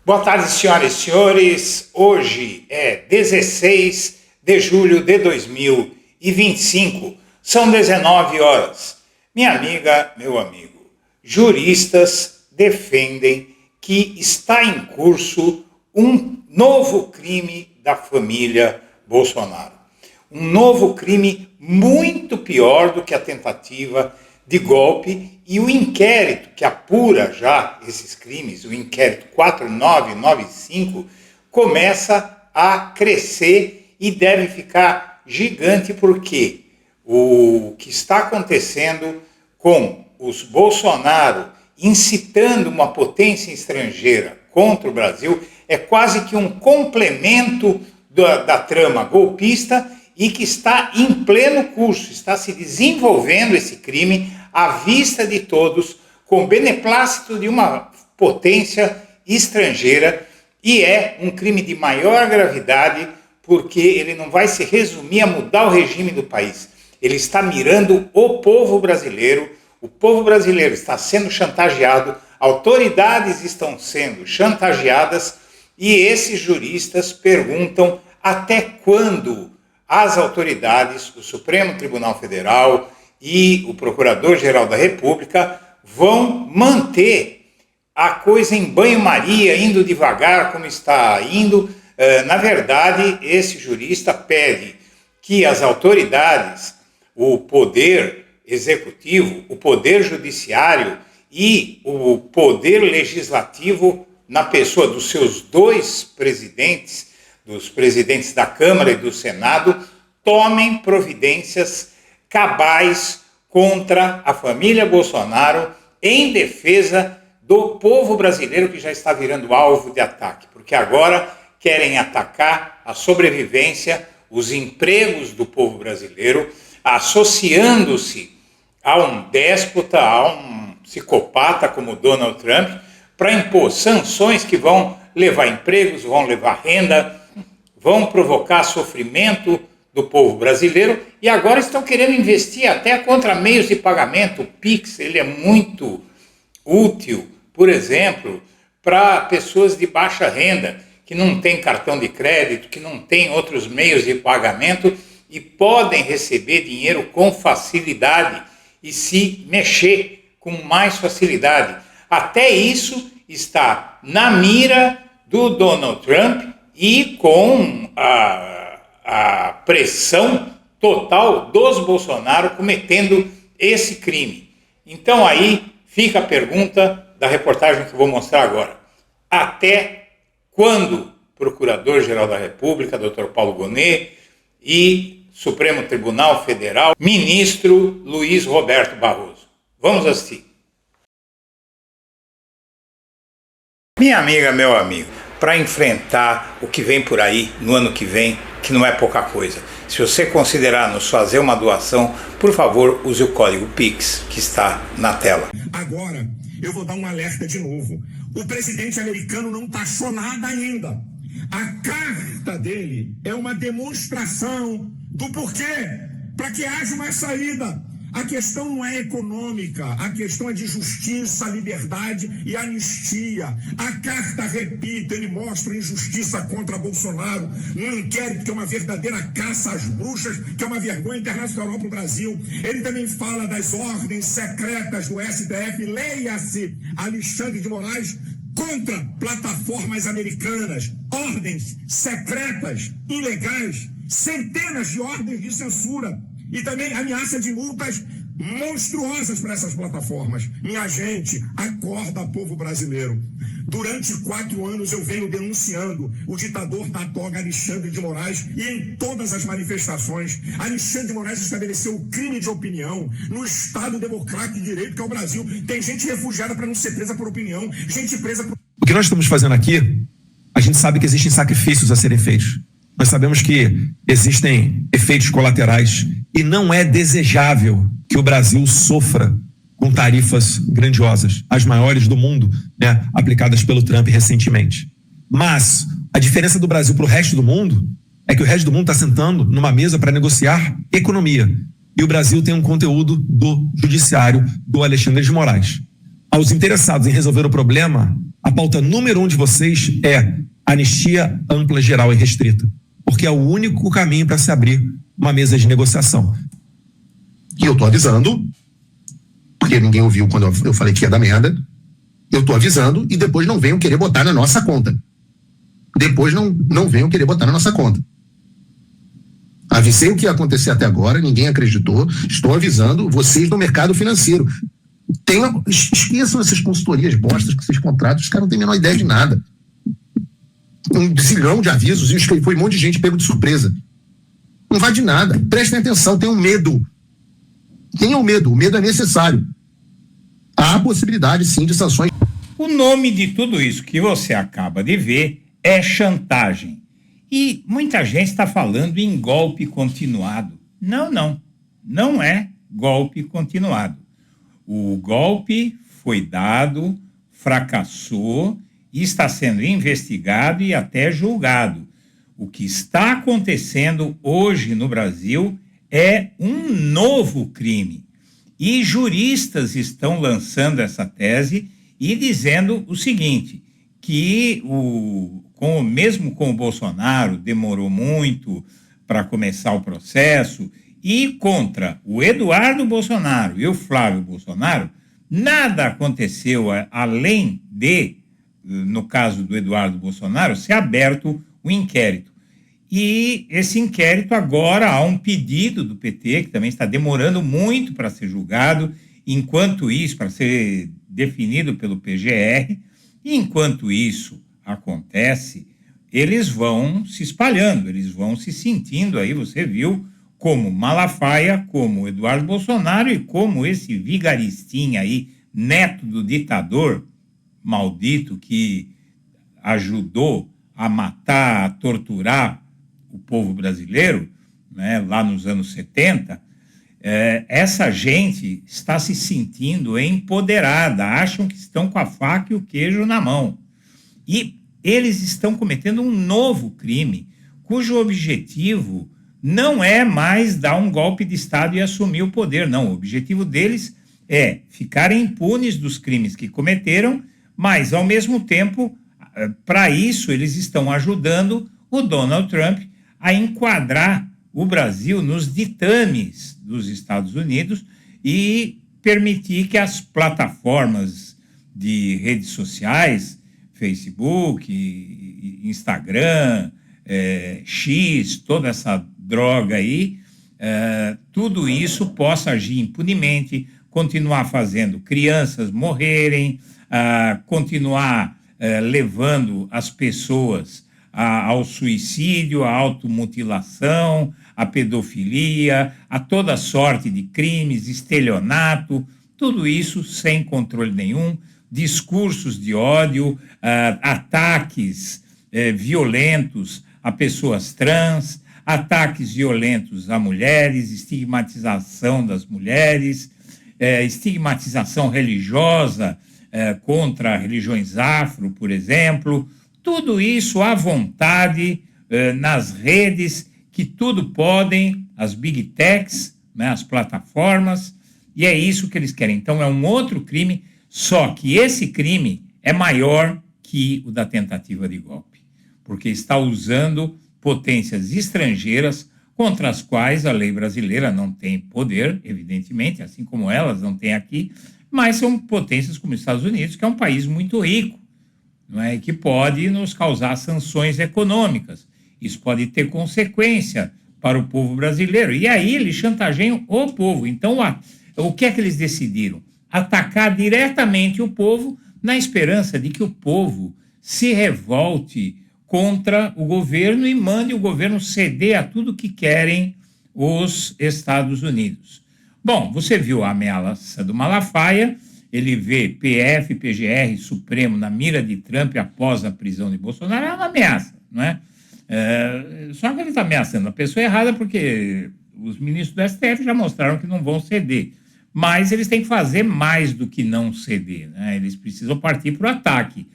Boa tarde, senhoras e senhores. Hoje é 16 de julho de 2025. São 19 horas. Minha amiga, meu amigo, juristas defendem que está em curso um novo crime da família Bolsonaro. Um novo crime muito pior do que a tentativa de golpe, e o inquérito que apura já esses crimes, o inquérito 4995, começa a crescer e deve ficar gigante, porque o que está acontecendo com os Bolsonaro incitando uma potência estrangeira contra o Brasil é quase que um complemento da trama golpista, e que está em pleno curso, está se desenvolvendo esse crime à vista de todos, com beneplácito de uma potência estrangeira, e é um crime de maior gravidade, porque ele não vai se resumir a mudar o regime do país. Ele está mirando o povo brasileiro está sendo chantageado, autoridades estão sendo chantageadas, e esses juristas perguntam até quando as autoridades, o Supremo Tribunal Federal e o Procurador-Geral da República vão manter a coisa em banho-maria, indo devagar como está indo. Na verdade, esse jurista pede que as autoridades, o poder executivo, o poder judiciário e o poder legislativo, na pessoa dos seus dois presidentes, dos presidentes da Câmara e do Senado, tomem providências cabais contra a família Bolsonaro em defesa do povo brasileiro, que já está virando alvo de ataque, porque agora querem atacar a sobrevivência, os empregos do povo brasileiro, associando-se a um déspota, a um psicopata como Donald Trump, para impor sanções que vão levar empregos, vão levar renda, vão provocar sofrimento do povo brasileiro, e agora estão querendo investir até contra meios de pagamento. O Pix, ele é muito útil, por exemplo, para pessoas de baixa renda, que não têm cartão de crédito, que não têm outros meios de pagamento e podem receber dinheiro com facilidade e se mexer com mais facilidade. Até isso está na mira do Donald Trump, e com a pressão total dos Bolsonaro cometendo esse crime. Então aí fica a pergunta da reportagem que eu vou mostrar agora. Até quando Procurador-Geral da República, Dr. Paulo Gonet, e Supremo Tribunal Federal, Ministro Luiz Roberto Barroso? Vamos assistir. Minha amiga, meu amigo, para enfrentar o que vem por aí no ano que vem, que não é pouca coisa. Se você considerar nos fazer uma doação, por favor, use o código PIX que está na tela. Agora, eu vou dar um alerta de novo. O presidente americano não taxou nada ainda. A carta dele é uma demonstração do porquê, para que haja uma saída. A questão não é econômica, a questão é de justiça, liberdade e anistia. A carta, repito, ele mostra injustiça contra Bolsonaro, um inquérito que é uma verdadeira caça às bruxas, que é uma vergonha internacional para o Brasil. Ele também fala das ordens secretas do STF, leia-se Alexandre de Moraes, contra plataformas americanas, ordens secretas, ilegais, centenas de ordens de censura. E também ameaça de multas monstruosas para essas plataformas. Minha gente, acorda, povo brasileiro. Durante 4 anos eu venho denunciando o ditador da toga Alexandre de Moraes, e em todas as manifestações, Alexandre de Moraes estabeleceu o crime de opinião no Estado democrático de direito que é o Brasil. Tem gente refugiada para não ser presa por opinião, gente presa por... O que nós estamos fazendo aqui, a gente sabe que existem sacrifícios a serem feitos. Nós sabemos que existem efeitos colaterais e não é desejável que o Brasil sofra com tarifas grandiosas, as maiores do mundo, né, aplicadas pelo Trump recentemente. Mas a diferença do Brasil para o resto do mundo é que o resto do mundo está sentando numa mesa para negociar economia. E o Brasil tem um conteúdo do judiciário do Alexandre de Moraes. aos interessados em resolver o problema, a pauta número 1 de vocês é anistia ampla, geral e restrita, porque é o único caminho para se abrir uma mesa de negociação. E eu tô avisando, porque ninguém ouviu quando eu falei que ia dar merda, eu tô avisando e depois não venham querer botar na nossa conta. Depois não venham querer botar na nossa conta. Avisei o que ia acontecer até agora, ninguém acreditou, estou avisando vocês do mercado financeiro. Esqueçam essas consultorias bostas que vocês contratam, os caras não têm a menor ideia de nada. Um zilhão de avisos e foi um monte de gente pego de surpresa. Não vai de nada. Prestem atenção, tenham medo. Tenham medo, o medo é necessário. Há possibilidade, sim, de sanções. O nome de tudo isso que você acaba de ver é chantagem. E muita gente está falando em golpe continuado. Não é golpe continuado. O golpe foi dado, fracassou e está sendo investigado e até julgado. O que está acontecendo hoje no Brasil é um novo crime. E juristas estão lançando essa tese e dizendo o seguinte, que mesmo com o Bolsonaro demorou muito para começar o processo, e contra o Eduardo Bolsonaro e o Flávio Bolsonaro, nada aconteceu além de, no caso do Eduardo Bolsonaro, ser aberto o inquérito. E esse inquérito agora há um pedido do PT, que também está demorando muito para ser julgado, enquanto isso, para ser definido pelo PGR, e enquanto isso acontece, eles vão se espalhando, eles vão se sentindo aí, você viu, como Malafaia, como Eduardo Bolsonaro e como esse vigaristinha aí, neto do ditador maldito que ajudou a matar, a torturar o povo brasileiro, né, lá nos anos 70, essa gente está se sentindo empoderada, acham que estão com a faca e o queijo na mão. E eles estão cometendo um novo crime, cujo objetivo não é mais dar um golpe de Estado e assumir o poder, não. O objetivo deles é ficarem impunes dos crimes que cometeram, mas, ao mesmo tempo, para isso, eles estão ajudando o Donald Trump a enquadrar o Brasil nos ditames dos Estados Unidos e permitir que as plataformas de redes sociais, Facebook, Instagram, X, toda essa droga aí, tudo isso possa agir impunemente, continuar fazendo crianças morrerem, continuar levando as pessoas ao suicídio, à automutilação, à pedofilia, a toda sorte de crimes, estelionato, tudo isso sem controle nenhum, discursos de ódio, ataques violentos a pessoas trans, ataques violentos a mulheres, estigmatização das mulheres, estigmatização religiosa contra religiões afro, por exemplo, tudo isso à vontade nas redes que tudo podem, as big techs, né, as plataformas, e é isso que eles querem. Então é um outro crime, só que esse crime é maior que o da tentativa de golpe, porque está usando potências estrangeiras contra as quais a lei brasileira não tem poder, evidentemente, assim como elas não têm aqui, mas são potências como os Estados Unidos, que é um país muito rico, não é? Que pode nos causar sanções econômicas. Isso pode ter consequência para o povo brasileiro. E aí eles chantageiam o povo. Então, o que é que eles decidiram? Atacar diretamente o povo na esperança de que o povo se revolte contra o governo e mande o governo ceder a tudo que querem os Estados Unidos. Bom, você viu a ameaça do Malafaia, ele vê PF, PGR, Supremo na mira de Trump após a prisão de Bolsonaro, é uma ameaça, não é? Só que ele está ameaçando a pessoa errada porque os ministros do STF já mostraram que não vão ceder. Mas eles têm que fazer mais do que não ceder, né? Eles precisam partir para o ataque.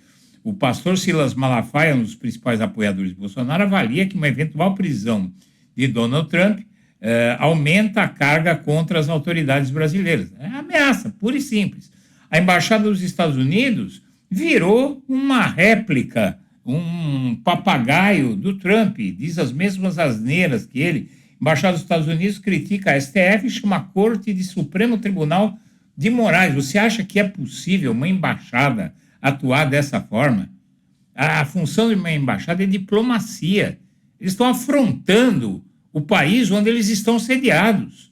O pastor Silas Malafaia, um dos principais apoiadores de Bolsonaro, avalia que uma eventual prisão de Donald Trump aumenta a carga contra as autoridades brasileiras. É ameaça, pura e simples. A embaixada dos Estados Unidos virou uma réplica, um papagaio do Trump, diz as mesmas asneiras que ele. A embaixada dos Estados Unidos critica a STF e chama a Corte de Supremo Tribunal de Morais. Você acha que é possível uma embaixada atuar dessa forma? A função de uma embaixada é diplomacia. Eles estão afrontando o país onde eles estão sediados,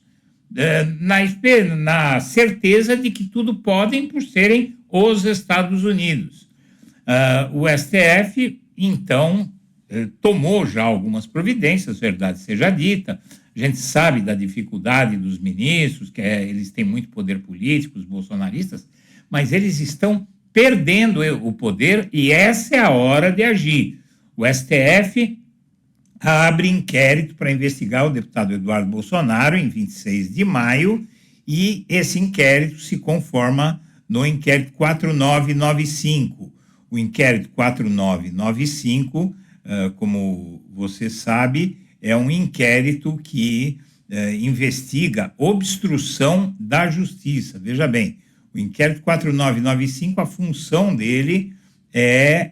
na certeza de que tudo podem por serem os Estados Unidos. O STF, então, tomou já algumas providências, verdade seja dita. A gente sabe da dificuldade dos ministros, que eles têm muito poder político, os bolsonaristas, mas eles estão perdendo o poder e essa é a hora de agir. O STF abre inquérito para investigar o deputado Eduardo Bolsonaro em 26 de maio e esse inquérito se conforma no inquérito 4995. O inquérito 4995, como você sabe, é um inquérito que investiga obstrução da justiça. Veja bem, o inquérito 4995, a função dele é,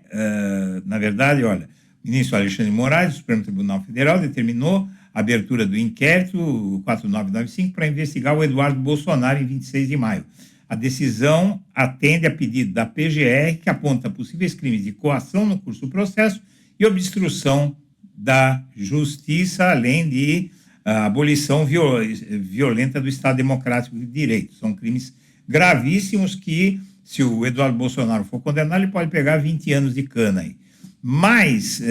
na verdade, olha, o ministro Alexandre de Moraes, do Supremo Tribunal Federal, determinou a abertura do inquérito 4995 para investigar o Eduardo Bolsonaro em 26 de maio. A decisão atende a pedido da PGR, que aponta possíveis crimes de coação no curso do processo e obstrução da justiça, além de abolição violenta do Estado Democrático de Direito. São crimes gravíssimos que, se o Eduardo Bolsonaro for condenado, ele pode pegar 20 anos de cana aí. Mas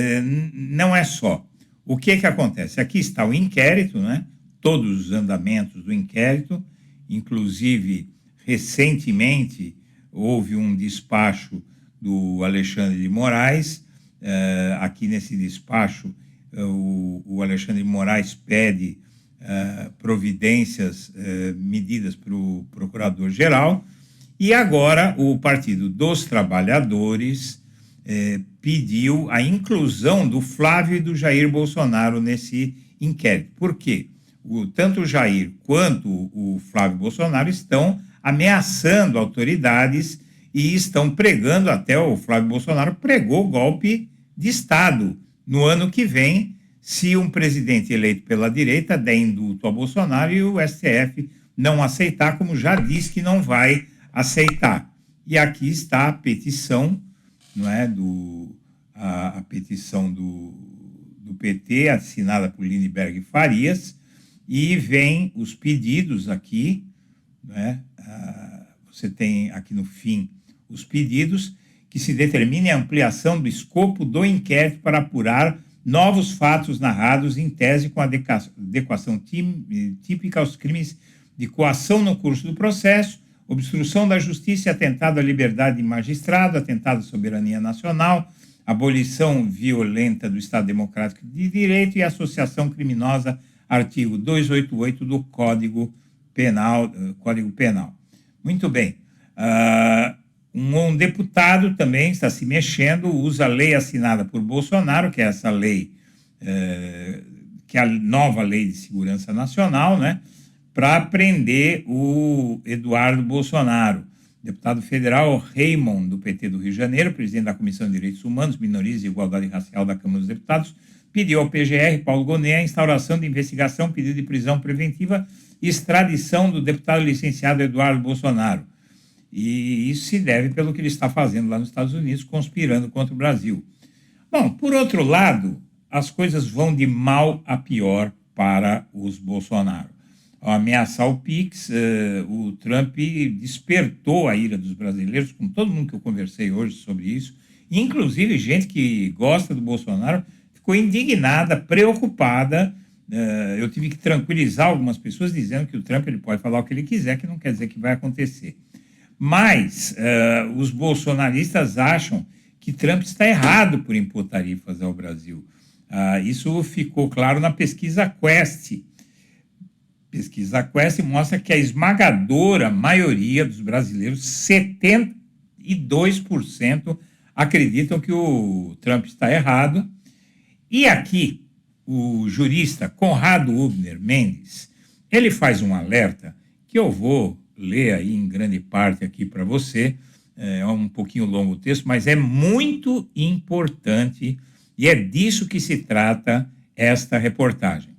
não é só. O que acontece? Aqui está o inquérito, né? Todos os andamentos do inquérito, inclusive, recentemente, houve um despacho do Alexandre de Moraes. Aqui nesse despacho, o Alexandre de Moraes pede providências, medidas para o Procurador-Geral, e agora o Partido dos Trabalhadores pediu a inclusão do Flávio e do Jair Bolsonaro nesse inquérito. Por quê? Tanto o Jair quanto o Flávio Bolsonaro estão ameaçando autoridades e estão pregando, até o Flávio Bolsonaro pregou golpe de Estado no ano que vem, se um presidente eleito pela direita der indulto a Bolsonaro e o STF não aceitar, como já disse que não vai aceitar. E aqui está a petição, não é, a petição do PT, assinada por Lindbergh Farias, e vem os pedidos aqui, né? Você tem aqui no fim os pedidos, que se determine a ampliação do escopo do inquérito para apurar novos fatos narrados em tese com adequação típica aos crimes de coação no curso do processo, obstrução da justiça e atentado à liberdade de magistrado, atentado à soberania nacional, abolição violenta do Estado Democrático de Direito e associação criminosa, artigo 288 do Código Penal. Muito bem. Um deputado também está se mexendo, usa a lei assinada por Bolsonaro, que é essa lei, que é a nova Lei de Segurança Nacional, né, para prender o Eduardo Bolsonaro. Deputado federal Raymond, do PT do Rio de Janeiro, presidente da Comissão de Direitos Humanos, Minorias e Igualdade Racial da Câmara dos Deputados, pediu ao PGR, Paulo Gonet, a instauração de investigação, pedido de prisão preventiva e extradição do deputado licenciado Eduardo Bolsonaro. E isso se deve pelo que ele está fazendo lá nos Estados Unidos, conspirando contra o Brasil. Bom, por outro lado, as coisas vão de mal a pior para os Bolsonaro. Ao ameaçar o PIX, o Trump despertou a ira dos brasileiros, com todo mundo que eu conversei hoje sobre isso, inclusive gente que gosta do Bolsonaro, ficou indignada, preocupada. Eu tive que tranquilizar algumas pessoas dizendo que o Trump ele pode falar o que ele quiser, que não quer dizer que vai acontecer. Mas os bolsonaristas acham que Trump está errado por impor tarifas ao Brasil. Isso ficou claro na pesquisa Quest. Pesquisa Quest mostra que a esmagadora maioria dos brasileiros, 72%, acreditam que o Trump está errado. E aqui, o jurista Conrado Hubner Mendes, ele faz um alerta que eu vou ler aí em grande parte aqui para você. É um pouquinho longo o texto, mas é muito importante e é disso que se trata esta reportagem.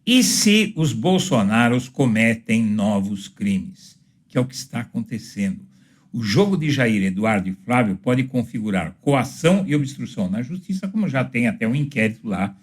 E se os Bolsonaros cometem novos crimes? Que é o que está acontecendo. O jogo de Jair, Eduardo e Flávio pode configurar coação e obstrução na justiça, como já tem até um inquérito lá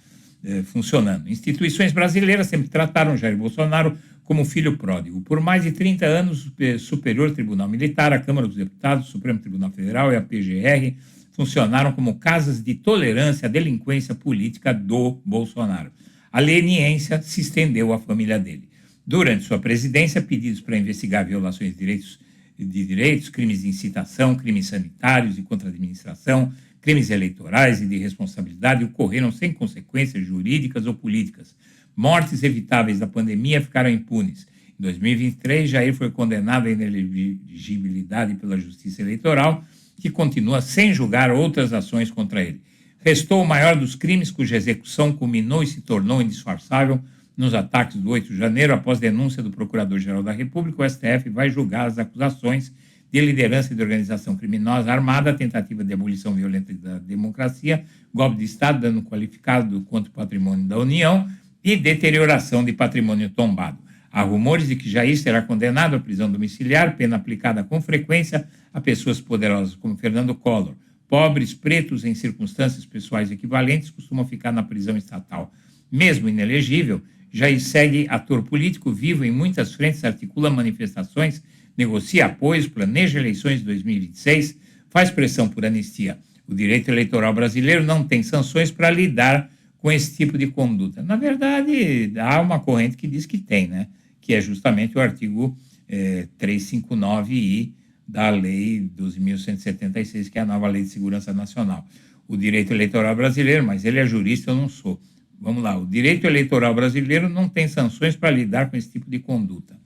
funcionando. Instituições brasileiras sempre trataram Jair Bolsonaro como filho pródigo. Por mais de 30 anos, o Superior Tribunal Militar, a Câmara dos Deputados, o Supremo Tribunal Federal e a PGR funcionaram como casas de tolerância à delinquência política do Bolsonaro. A leniência se estendeu à família dele. Durante sua presidência, pedidos para investigar violações de direitos, crimes de incitação, crimes sanitários e contra a administração, crimes eleitorais e de responsabilidade ocorreram sem consequências jurídicas ou políticas. Mortes evitáveis da pandemia ficaram impunes. Em 2023, Jair foi condenado à inelegibilidade pela Justiça Eleitoral, que continua sem julgar outras ações contra ele. Restou o maior dos crimes, cuja execução culminou e se tornou indisfarçável nos ataques do 8 de janeiro. Após denúncia do Procurador-Geral da República, o STF vai julgar as acusações de liderança de organização criminosa armada, tentativa de abolição violenta da democracia, golpe de Estado, dano qualificado contra o patrimônio da União e deterioração de patrimônio tombado. Há rumores de que Jair será condenado à prisão domiciliar, pena aplicada com frequência a pessoas poderosas como Fernando Collor. Pobres, pretos em circunstâncias pessoais equivalentes costumam ficar na prisão estatal. Mesmo inelegível, Jair segue ator político vivo em muitas frentes, articula manifestações, negocia apoios, planeja eleições de 2026, faz pressão por anistia. O direito eleitoral brasileiro não tem sanções para lidar com esse tipo de conduta. Na verdade, há uma corrente que diz que tem, né? Que é justamente o artigo 359-I da Lei 12.176, que é a nova Lei de Segurança Nacional. O direito eleitoral brasileiro, mas ele é jurista, eu não sou. Vamos lá, o direito eleitoral brasileiro não tem sanções para lidar com esse tipo de conduta.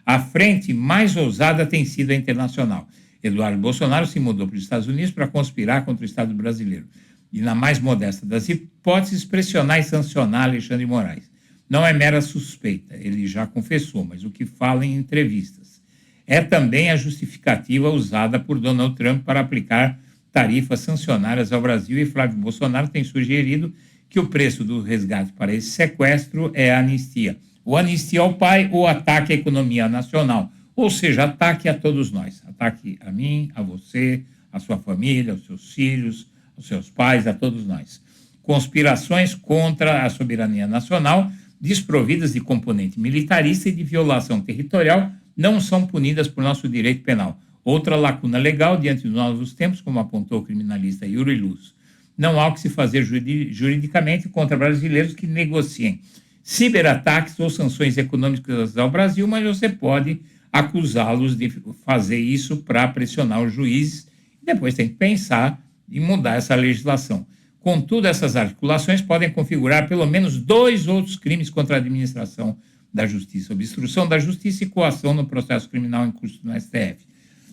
A frente mais ousada tem sido a internacional. Eduardo Bolsonaro se mudou para os Estados Unidos para conspirar contra o Estado brasileiro. E, na mais modesta das hipóteses, pressionar e sancionar Alexandre de Moraes. Não é mera suspeita, ele já confessou, mas o que fala em entrevistas. É também a justificativa usada por Donald Trump para aplicar tarifas sancionárias ao Brasil, e Flávio Bolsonaro tem sugerido que o preço do resgate para esse sequestro é a anistia. Ou anistia ao pai ou ataque à economia nacional. Ou seja, ataque a todos nós. Ataque a mim, a você, a sua família, aos seus filhos, aos seus pais, a todos nós. Conspirações contra a soberania nacional, desprovidas de componente militarista e de violação territorial, não são punidas por nosso direito penal. Outra lacuna legal diante dos novos tempos, como apontou o criminalista Yuri Luz. Não há o que se fazer juridicamente contra brasileiros que negociem ciberataques ou sanções econômicas ao Brasil, mas você pode acusá-los de fazer isso para pressionar os juízes e depois tem que pensar em mudar essa legislação. Contudo, essas articulações podem configurar pelo menos 2 outros crimes contra a administração da justiça: obstrução da justiça e coação no processo criminal em curso no STF.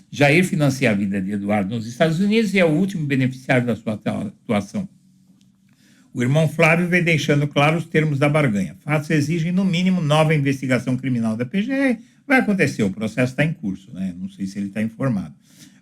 Jair financia a vida de Eduardo nos Estados Unidos e é o último beneficiário da sua atuação. O irmão Flávio vem deixando claro os termos da barganha. Fatos exigem, no mínimo, nova investigação criminal da PGR. Vai acontecer, o processo está em curso, né? Não sei se ele está informado.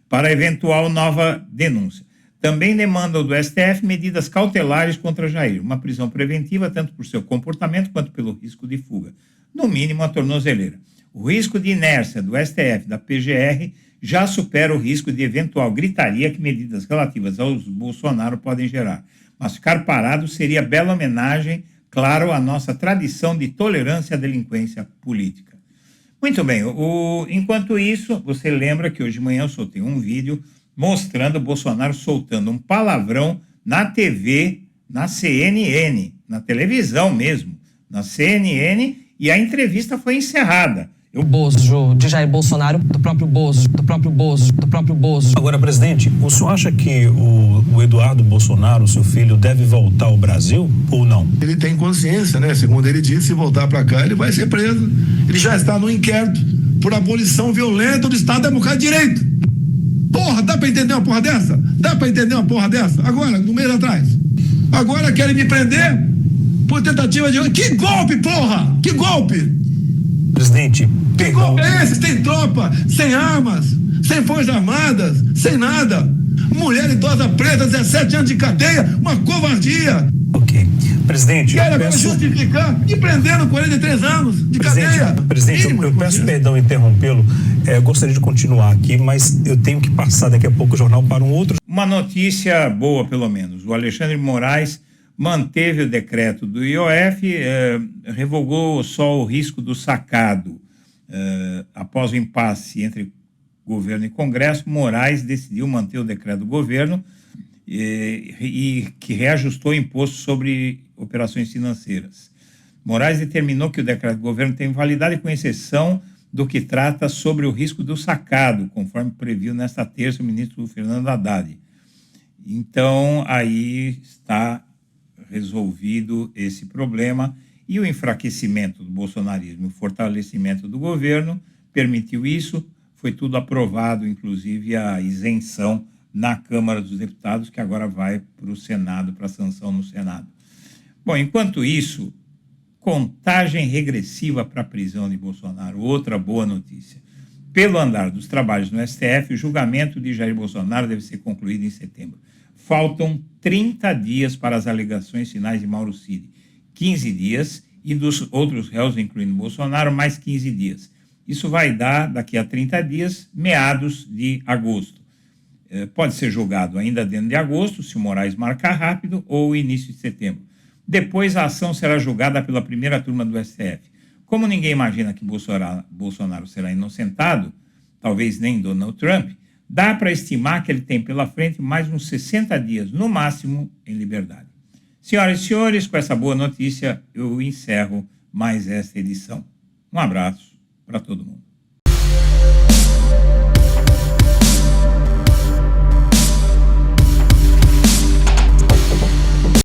Para eventual nova denúncia. Também demandam do STF medidas cautelares contra Jair, uma prisão preventiva tanto por seu comportamento quanto pelo risco de fuga. No mínimo, a tornozeleira. O risco de inércia do STF, da PGR, já supera o risco de eventual gritaria que medidas relativas aos Bolsonaro podem gerar. Mas ficar parado seria bela homenagem, claro, à nossa tradição de tolerância à delinquência política. Muito bem, enquanto isso, você lembra que hoje de manhã eu soltei um vídeo mostrando o Bolsonaro soltando um palavrão na TV, na CNN, na televisão mesmo, na CNN, e a entrevista foi encerrada. Bozo, de Jair Bolsonaro, do próprio Bozo. Agora, presidente, o senhor acha que o Eduardo Bolsonaro, seu filho, deve voltar ao Brasil ou não? Ele tem consciência, né? Segundo ele disse, se voltar para cá, ele vai ser preso. Ele já está no inquérito por abolição violenta do Estado Democrático de Direito. Porra, dá para entender uma porra dessa? Dá para entender uma porra dessa? Agora, no mês atrás. Agora querem me prender por tentativa de... Que golpe, porra! Que golpe! Presidente, Que golpe é esse? Sem tropa, sem armas, sem forças armadas, sem nada. Mulher idosa presa, 17 anos de cadeia, uma covardia. Ok. Presidente, Quer agora justificar e prendendo 43 anos de cadeia. Presidente, eu peço perdão interrompê-lo. Eu gostaria de continuar aqui, mas eu tenho que passar daqui a pouco o jornal para um outro. Uma notícia boa, pelo menos. O Alexandre de Moraes manteve o decreto do IOF, revogou só o risco do sacado. Após o impasse entre governo e Congresso, Moraes decidiu manter o decreto do governo e que reajustou o imposto sobre operações financeiras. Moraes determinou que o decreto do governo tem validade com exceção do que trata sobre o risco do sacado, conforme previu nesta terça o ministro Fernando Haddad. Então, aí está resolvido esse problema e o enfraquecimento do bolsonarismo, o fortalecimento do governo permitiu isso, foi tudo aprovado, inclusive a isenção na Câmara dos Deputados, que agora vai para o Senado, para sanção no Senado. Bom, enquanto isso, contagem regressiva para a prisão de Bolsonaro, outra boa notícia. Pelo andar dos trabalhos no STF, o julgamento de Jair Bolsonaro deve ser concluído em setembro. Faltam 30 dias para as alegações finais de Mauro Cid, 15 dias, e dos outros réus, incluindo Bolsonaro, mais 15 dias. Isso vai dar, daqui a 30 dias, meados de agosto. Pode ser julgado ainda dentro de agosto, se o Moraes marcar rápido, ou início de setembro. Depois, a ação será julgada pela primeira turma do STF. Como ninguém imagina que Bolsonaro será inocentado, talvez nem Donald Trump, dá para estimar que ele tem pela frente mais uns 60 dias, no máximo, em liberdade. Senhoras e senhores, com essa boa notícia, eu encerro mais esta edição. Um abraço para todo mundo.